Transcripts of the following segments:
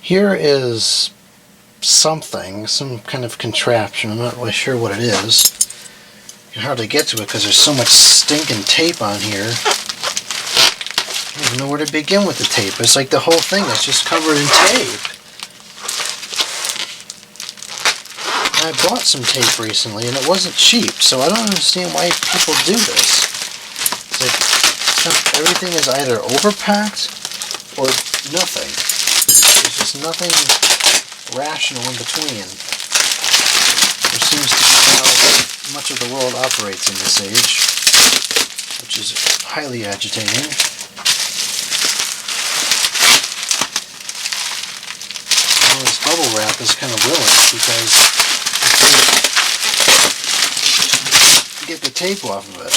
Here is something, some kind of contraption. I'm not really sure what it is. You can hardly get to it because there's so much stinking tape on here. I don't even know where to begin with the tape. It's like the whole thing is just covered in tape. I bought some tape recently and it wasn't cheap, so I don't understand why people do this. It's like, everything is either overpacked or nothing. There's just nothing rational in between. There seems to be how much of the world operates in this age, which is highly agitating. Well, this bubble wrap is kind of ruined because I get the tape off of it.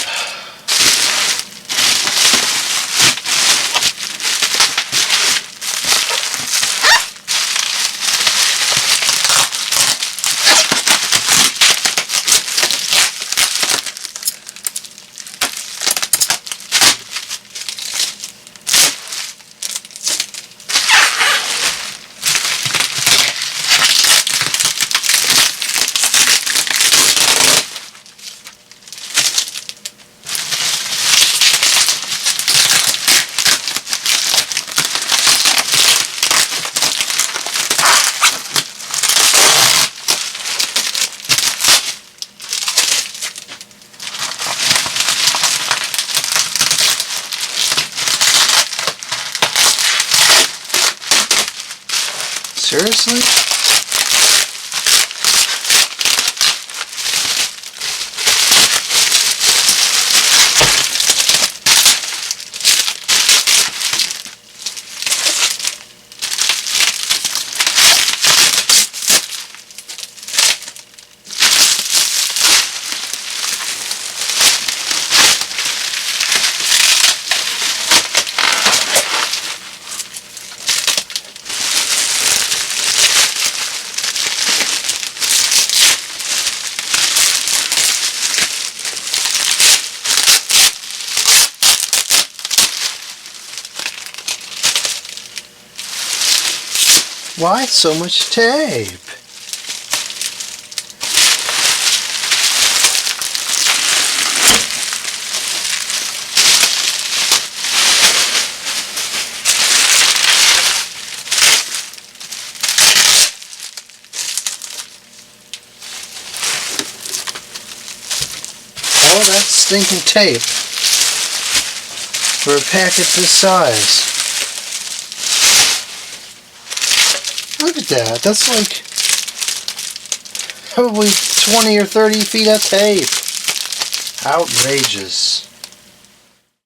Seriously? Why so much tape? All that stinking tape for a package this size. Look at that. That's like probably 20 or 30 feet of tape. Outrageous.